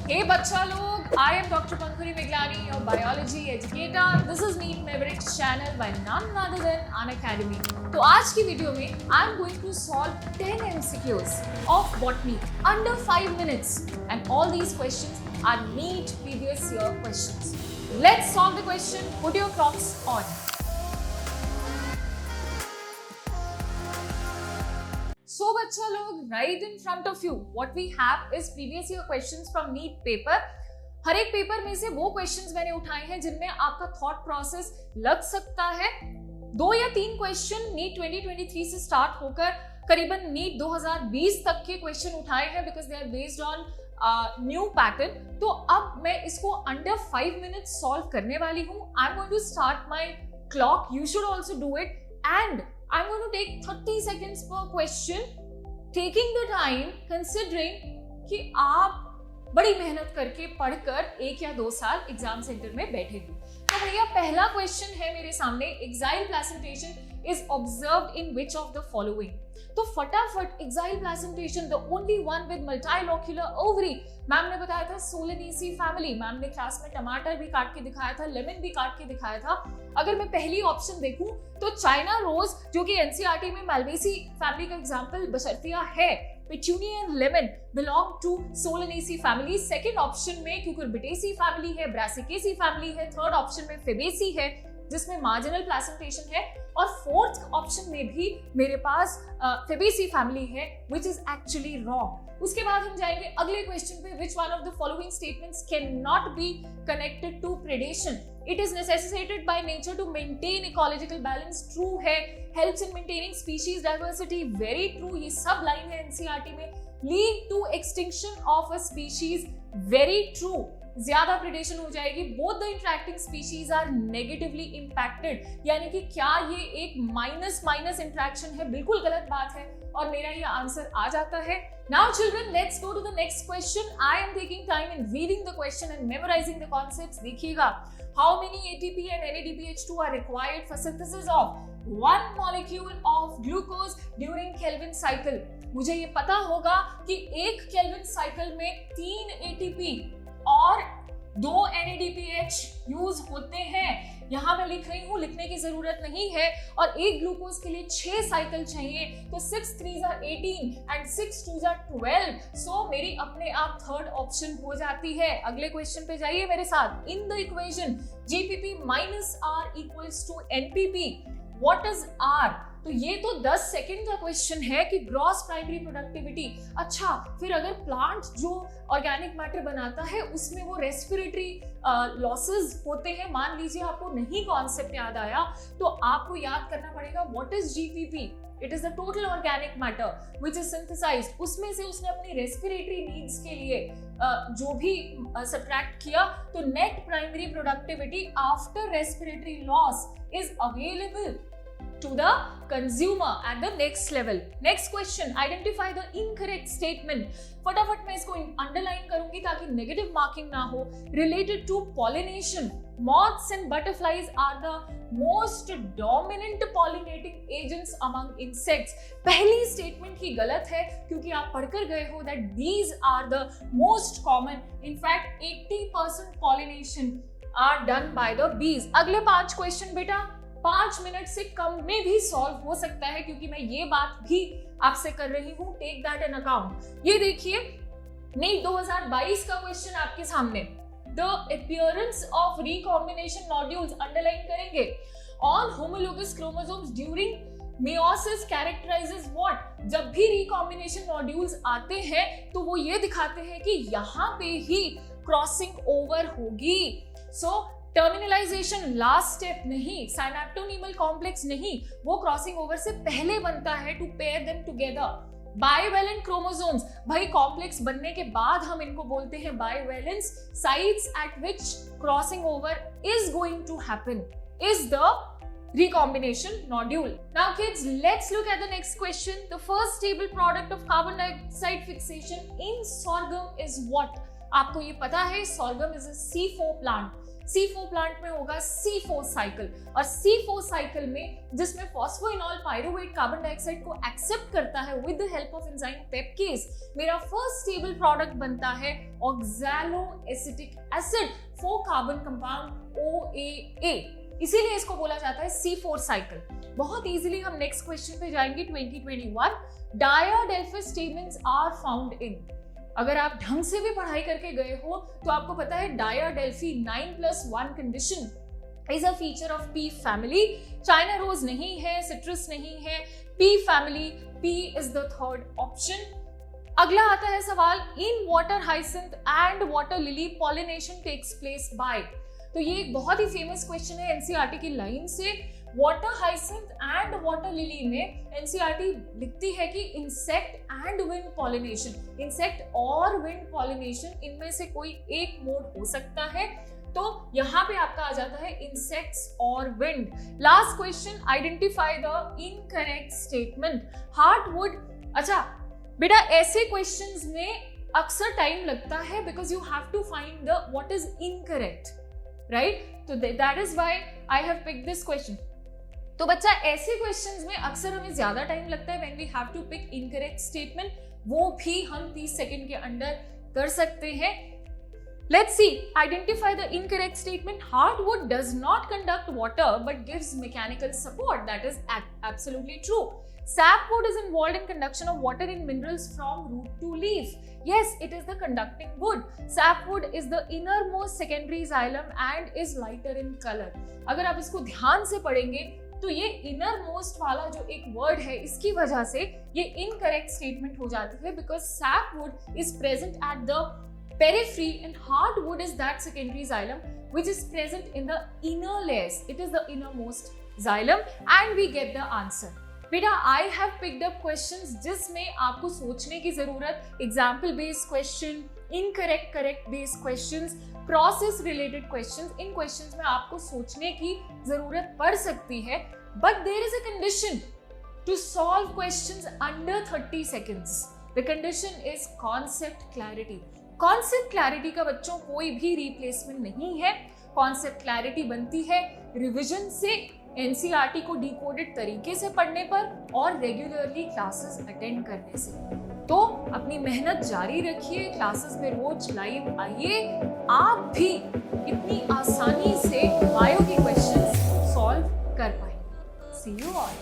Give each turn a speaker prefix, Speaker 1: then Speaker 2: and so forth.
Speaker 1: Hey बच्चा लोग, I am Dr. Pankuri Miglani, your biology educator. This is Meet Mavericks channel by none other than Unacademy. तो आज की video में I am going to solve 10 MCQs of botany under 5 minutes, and all these questions are NEET previous year questions. Let's solve the question. Put your clocks on. So बच्चा लोग, right in front of you, what we have is previous year questions from NEET paper. हर एक paper में से वो questions मैंने उठाए हैं जिनमें आपका थॉट प्रोसेस लग सकता है. 2 या 3 क्वेश्चन नीट 2023 से स्टार्ट होकर करीबन नीट 2020 तक के क्वेश्चन उठाए हैं because they are based on new pattern. तो अब मैं इसको अंडर 5 मिनट्स सॉल्व करने वाली हूँ. I am going to start my clock. You should also do it and I'm going to take 30 seconds per question, taking the time considering कि आप बड़ी मेहनत करके पढ़कर 1 या 2 साल एग्जाम सेंटर में बैठे हो. तो भैया पहला क्वेश्चन है मेरे सामने, exile placentation is observed in which of the following. तो फटाफट exile placentation, the only one with multilocular ovary, ma'am ने बताया था सोलेनेसी फैमिली. मैम ने क्लास में टमाटर भी काट के दिखाया था, लेमन भी काट के दिखाया था. अगर मैं पहली ऑप्शन देखूं तो चाइना रोज, जो कि एनसीईआरटी में मालवेसी फैमिली का एग्जांपल बशर्तिया है, petunia and lemon belong to Solanaceae family. Second option में क्यूकुरबिटेसी फैमिली है, ब्रासिकेसी फैमिली है. थर्ड ऑप्शन में फेबेसी है जिसमें मार्जिनल प्लेसेंटेशन है, और फोर्थ ऑप्शन में भी मेरे पास फेबेसी फैमिली है व्हिच इज एक्चुअली रॉन्ग. उसके बाद हम जाएंगे अगले क्वेश्चन पे. Which one of the following statements can not be connected to predation? It is necessitated by nature to maintain ecological balance. True है. Helps in maintaining species diversity. Very true. ये सब line है NCERT में. Lead to extinction of a species. Very true. ज्यादा predation हो जाएगी. Both the interacting species are negatively impacted. यानी कि क्या ये एक माइनस माइनस इंटरैक्शन है? बिल्कुल गलत बात है और मेरा ये आंसर आ जाता है. Now children, let's go to the next question. I am taking time in reading the question and memorising the concepts. देखिएगा, how many ATP and NADPH2 are required for synthesis of 1 molecule of glucose during Kelvin cycle. मुझे ये पता होगा कि एक Calvin cycle में 3 ATP और 2 NADPH use होते हैं. यहाँ मैं लिख रही हूँ, लिखने की जरूरत नहीं है. और एक ग्लूकोज के लिए 6 साइकिल चाहिए, तो 6 3s are 18 and 6 2s are 12. सो मेरी अपने आप थर्ड ऑप्शन हो जाती है. अगले क्वेश्चन पे जाइए मेरे साथ. In the equation GPP minus R equals to NPP. What is R? तो ये तो 10 सेकंड का क्वेश्चन है कि ग्रॉस प्राइमरी प्रोडक्टिविटी. अच्छा, फिर अगर प्लांट जो ऑर्गेनिक मैटर बनाता है उसमें वो रेस्पिरेटरी लॉसेस होते हैं, मान लीजिए आपको नहीं कॉन्सेप्ट याद आया, तो आपको याद करना पड़ेगा what is GPP. It is the total organic matter which is synthesised. उसमें से उसने अपनी रेस्पिरेटरी नीड्स के लिए जो भी सब्ट्रैक्ट किया, तो net primary productivity after respiratory loss is available to the consumer at the next level. Next question, identify the incorrect statement. फटाफट मैं इसको अंडरलाइन करूंगी ताकि नेगेटिव मार्किंग ना हो. Related to pollination, moths and butterflies are the most dominant pollinating agents among insects. पहली statement ही गलत है क्योंकि आप पढ़कर गए हो that these are the most common. In fact, 80% pollination are done by the bees. अगले 5 क्वेश्चन बेटा 5 मिनट से कम में भी सॉल्व हो सकता है क्योंकि मैं ये बात भी आपसे कर रही हूं. Take that in account. ये देखिए, नीट 2022 का क्वेश्चन आपके सामने. The appearance of recombination nodules underline करेंगे on homologous chromosomes during meiosis characterises what. जब भी रिकॉम्बिनेशन नोड्यूल्स आते हैं तो वो ये दिखाते हैं कि यहाँ पे ही क्रॉसिंग ओवर होगी. सो टर्मिनलाइजेशन लास्ट स्टेप नहीं, साइनेप्टोनीमल कॉम्प्लेक्स नहीं, वो क्रॉसिंग ओवर से पहले बनता है to pair them together. Bivalent chromosomes, भाई कॉम्प्लेक्स बनने के बाद हम इनको बोलते हैं bivalents. Sites at which crossing over is going to happen is the recombination nodule. Now kids, let's look at the next question. The first stable product of carbon dioxide fixation in sorghum is what? आपको ये पता है, sorghum is a C4 plant. C4 plant में होगा C4 cycle, और C4 cycle में जिसमें phosphoenol pyruvate carbon dioxide को एक्सेप्ट करता है with the help of enzyme PEPcase, मेरा फर्स्ट स्टेबल प्रोडक्ट बनता है oxaloacetic acid 4 carbon compound OAA, इसीलिए इसको बोला जाता है C4 साइकिल। बहुत इजीली हम नेक्स्ट क्वेश्चन पे जाएंगे 2021। डायाडेल्फिस स्टेमेंस आर फाउंड इन, अगर आप ढंग से भी पढ़ाई करके गए हो तो आपको पता है diadelphy 9+1 condition is a feature of pea family. China rose नहीं है, सिट्रस नहीं है, pea family, pea is the third option. अगला आता है सवाल, in water hyacinth and water lily pollination takes place by, तो ये एक बहुत ही फेमस क्वेश्चन है एनसीईआरटी की लाइन से। Water hyacinth and water lily में एनसीईआरटी लिखती है कि insect and wind pollination, insect और विंड पॉलिनेशन, इनमें से कोई एक मोड हो सकता है, तो यहाँ पे आपका आ जाता है इंसेक्ट्स और wind. Last question, identify the incorrect statement. Heartwood, अच्छा बेटा ऐसे क्वेश्चंस में अक्सर टाइम लगता है because you have to find the what is incorrect, right? तो that is why I have picked this question. तो बच्चा ऐसे क्वेश्चंस में अक्सर हमें ज्यादा टाइम लगता है when we have to pick incorrect statement, वो भी हम 30 सेकंड के अंदर कर सकते हैं। Let's see, identify the incorrect statement. Hardwood does not conduct water but gives mechanical support. That is absolutely true. Sapwood is involved in conduction of water in minerals from root to leaf. Yes, it is the conducting wood. Sapwood is the innermost secondary xylem and is lighter in color. अगर आप इसको ध्यान से पढ़ेंगे तो ये inner most वाला जो एक वर्ड है, इसकी वजह से ये इनकरेक्ट स्टेटमेंट हो जाती है, because sapwood is present at the periphery and hardwood is that secondary xylem which is present in the inner layers. It is the innermost xylem and we get the answer. बेटा I have picked up questions जिसमें आपको सोचने की जरूरत, example based question, incorrect correct based questions, process related questions, इन questions में आपको सोचने की जरूरत पड़ सकती है, but there is a condition to solve questions under 30 seconds. The condition is concept clarity. Concept clarity का बच्चों कोई भी रिप्लेसमेंट नहीं है। कॉन्सेप्ट क्लैरिटी बनती है रिवीजन से, एनसीईआरटी को डिकोडेड तरीके से पढ़ने पर और रेगुलरली क्लासेस अटेंड करने से। तो अपनी मेहनत जारी रखिए, क्लासेस में रोज लाइव आइए, आप भी इतनी आसानी से बायो के क्वेश्चंस सॉल्व कर पाएंगे। सी यू ऑल।